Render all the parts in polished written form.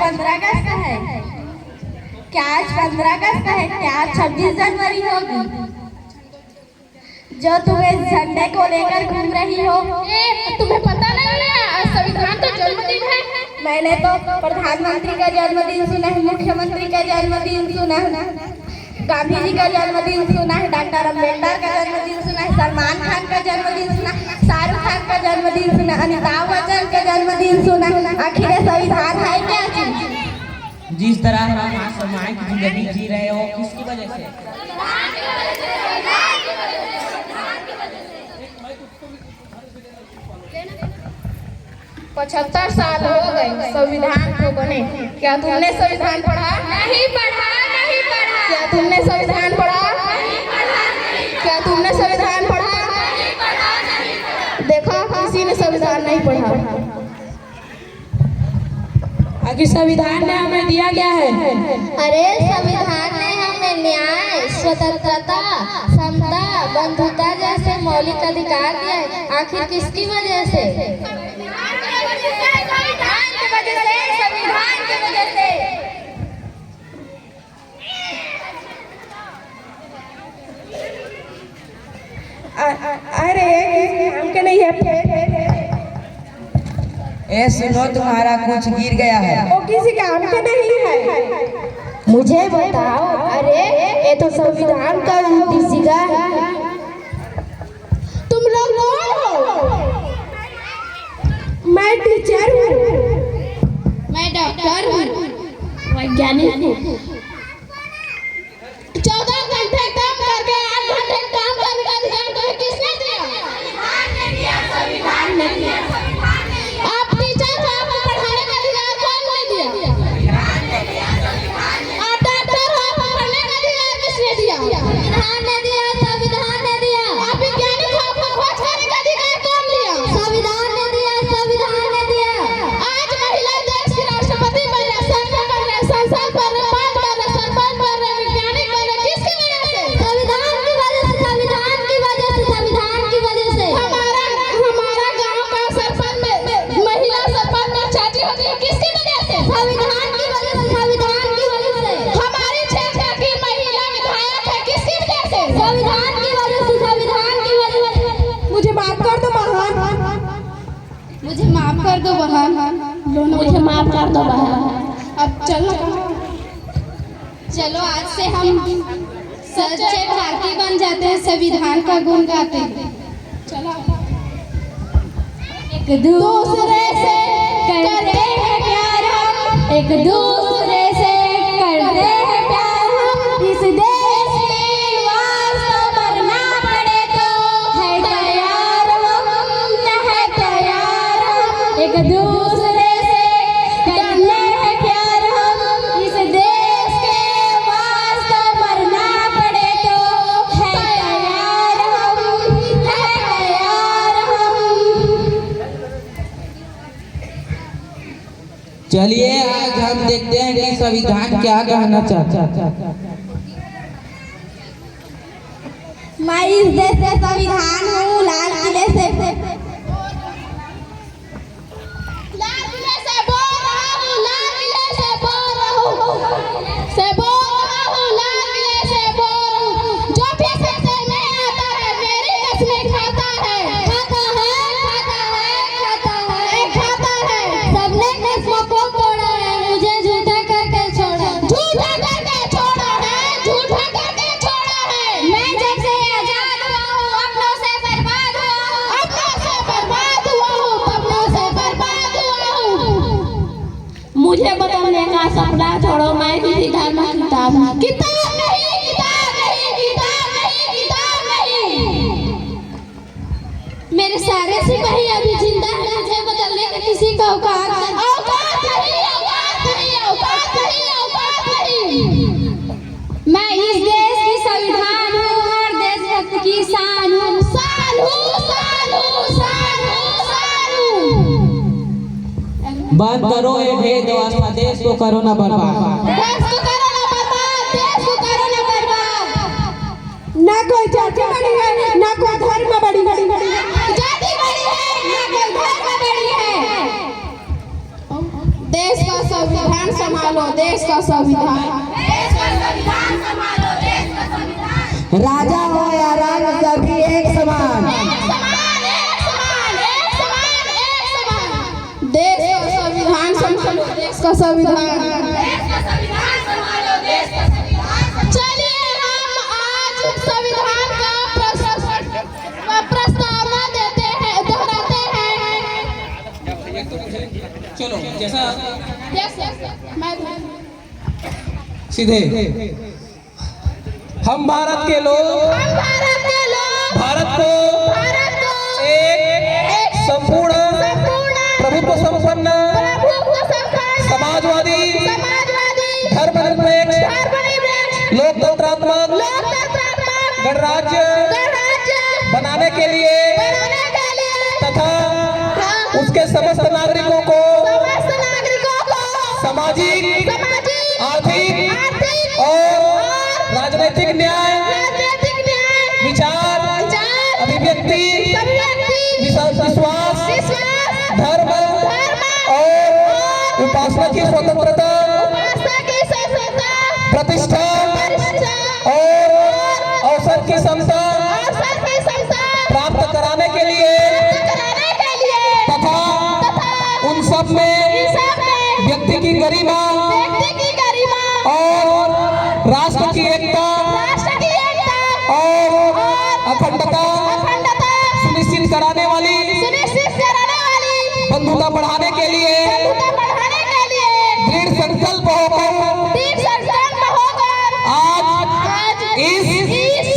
15 अगस्त है? क्या आज 15 अगस्त है? क्या आज 26 जनवरी होगी? जो तुम इस झंडे को लेकर घूम रही हो, तुम्हें पता नहीं है संविधान तो जन्मदिन है। मैंने तो प्रधानमंत्री का जन्मदिन सुना है, मुख्यमंत्री का जन्मदिन सुना है, गांधी जी का जन्मदिन सुना है, डॉक्टर अम्बेडकर का जन्मदिन सुना है, सलमान खान का जन्मदिन सुना, शाहरुख खान का जन्मदिन सुना, अमिताभ बच्चन का जन्मदिन सुना। आखिर संविधान है क्या चीज? जिस तरह हम आज सामाजिक जिंदगी जी रहे हो किसकी वजह से? 75 साल हो गए संविधान को बने। क्या तुमने संविधान पढ़ा? नहीं पढ़ा, नहीं पढ़ा। क्या तुमने संविधान पढ़ा? नहीं पढ़ा, नहीं पढ़ा। क्या तुमने संविधान पढ़ा? नहीं पढ़ा, नहीं पढ़ा। देखो किसी ने संविधान नहीं पढ़ा। आखिर संविधान ने हमें दिया क्या है? अरे संविधान ने हमें न्याय, स्वतंत्रता, समता, बंधुता जैसे मौलिक अधिकार दिए हैं। आखिर किसकी वजह से? संविधान की वजह से, संविधान की वजह से। अरे हमके नहीं है। ए सुनो, तुम्हारा कुछ गिर गया है। वो किसी काम का नहीं है। मुझे बताओ। अरे ये तो संविधान का उद्देशिका है। तुम लोग कौन हो? मैं टीचर हूँ। मैं डॉक्टर हूँ, वैज्ञानिक हूँ। 14 घंटे काम करके 8 घंटे काम करने का अधिकार तुम्हें किसने दिया? संविधान ने दिया। आप टीचर हो, आपको पढ़ाने का अधिकार कौन ने दिया? आप डॉक्टर हो, आपको पढ़ने का अधिकार किसने दिया? संविधान ने दिया, संविधान ने दिया। आप वैज्ञानिक हो, आपको खोज करने का अधिकार कौन दिया? संविधान ने दिया, संविधान ने दिया। आज महिला देश की राष्ट्रपति बन रहे, संसद बन रहे, संसद बन रहे, पंच बन रहे, सरपंच बन रहे, वैज्ञानिक बन रहे। किसकी वजह से? संविधान की वजह से, संविधान की वजह से, संविधान की वजह से। हमारा गांव का सरपंच में महिला सरपंच में चाची होती है। किसकी वजह से? संविधान की वजह से, संविधान की वजह से। हमारी क्षेत्र की महिला विधायक है। किसकी वजह से? संविधान की वजह से, संविधान की वजह से। मुझे माफ कर दो बहन। मुझे माफ कर दो बहन। मुझे माफ कर दो बहन। अब चलो चलो आज से हम सच्चे भारतीय बन जाते हैं, संविधान का गुण गाते हैं। चलो। एक दूसरे से करते हैं प्यार हम, एक दूसरे से करते हैं प्यार हम। इस देश के वास्ते मरना पड़े तो है तैयार हम, है तैयार हम। एक दूसरे से करते हैं प्यार हम, इस देश के वास्ते मरना पड़े तो है तैयार हम, है तैयार हम। चलिए आज हम देखते हैं कि संविधान क्या कहना चाहता है। मैं इस देश से संविधान हूँ, लाल किले से लाल किले से बोल रहा हूँ, लाल किले से बोल रहा हूँ, से बोल रहा हूँ, लाल किले से बोल रहा हूँ। जो भी सत्य में आता है मेरी कसमें खाता है, खाता है, खाता है, खाता है, खाता है। सबने कस्मों को तोड़ा है, मुझे झूठा करके छोड़ा, झूठा करके छोड़ा है, झूठा करके छोड़ा है। मैं जब से आजाद हुआ हूँ, अपनों से बर्बाद हुआ हूँ, अपनों से बर्बाद हुआ हूँ, अपनों से बर्बाद हुआ हूँ। मुझे बदलने का सपना छोड़ो, मैं किसी धर्म की किताब नहीं, किताब नहीं, किताब नहीं, किताब नहीं, किताब नहीं। मेरे सारे सिपाही अभी जिंदा हैं, मुझे बदलने का किसी का औकात नहीं। औकात नहीं, औकात नहीं, औकात नहीं, औकात नहीं। मैं इस देश की संविधान हूँ, हर देशभक्त की शान हूँ, शान हूँ, शान हूँ, शान हूँ, शान हूँ। बंद करो ये भेद व्यवस्था, देश को करो ना बर्बाद। देश को करो ना बर्बाद, देश को करो ना बर्बाद। ना कोई जाति बड़ी है, ना कोई धर्म बड़ी है। जाति बड़ी है, ना कोई धर्म बड़ी है। देश का संविधान संभालो देश का संविधान। राजा हो या रानी सभी एक समान। देश का संविधान संभालो, देश का संविधान। चलिए हम आज संविधान का प्रस्तावना देते हैं, दोहराते हैं। चलो जैसा मैं सीधे हम भारत के लोग भारत को एक संपूर्ण प्रभुत्व संपन्न समाजवादी धर्मनिरपेक्ष लोकतंत्रात्मक गणराज्य बनाने के लिए तथा उसके समस्त नागरिकों को सामाजिक आर्थिक और राजनीतिक न्याय विचार अभिव्यक्ति विश्वास धर्म और उपासना की स्वतंत्रता प्रतिष्ठा और अवसर की समता प्राप्त कराने के लिए तथा उन सब में व्यक्ति की गरिमा और राष्ट्र की एकता और अखंडता सुनिश्चित कराने वाली बंधुता बढ़ाने के लिए दृढ़ संकल्प होकर आज इस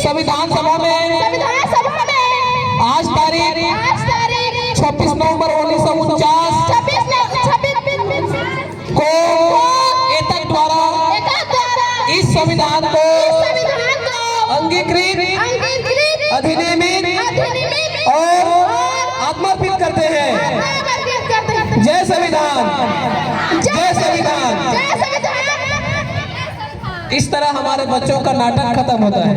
संविधान सभा में आज तारीख 26 नवंबर 1949 को एतक द्वारा इस संविधान को अंगीकृत अधिनियमित और आत्मर्पित करते हैं। जय संविधान, जय संविधान। इस तरह हमारे बच्चों का नाटक खत्म होता है।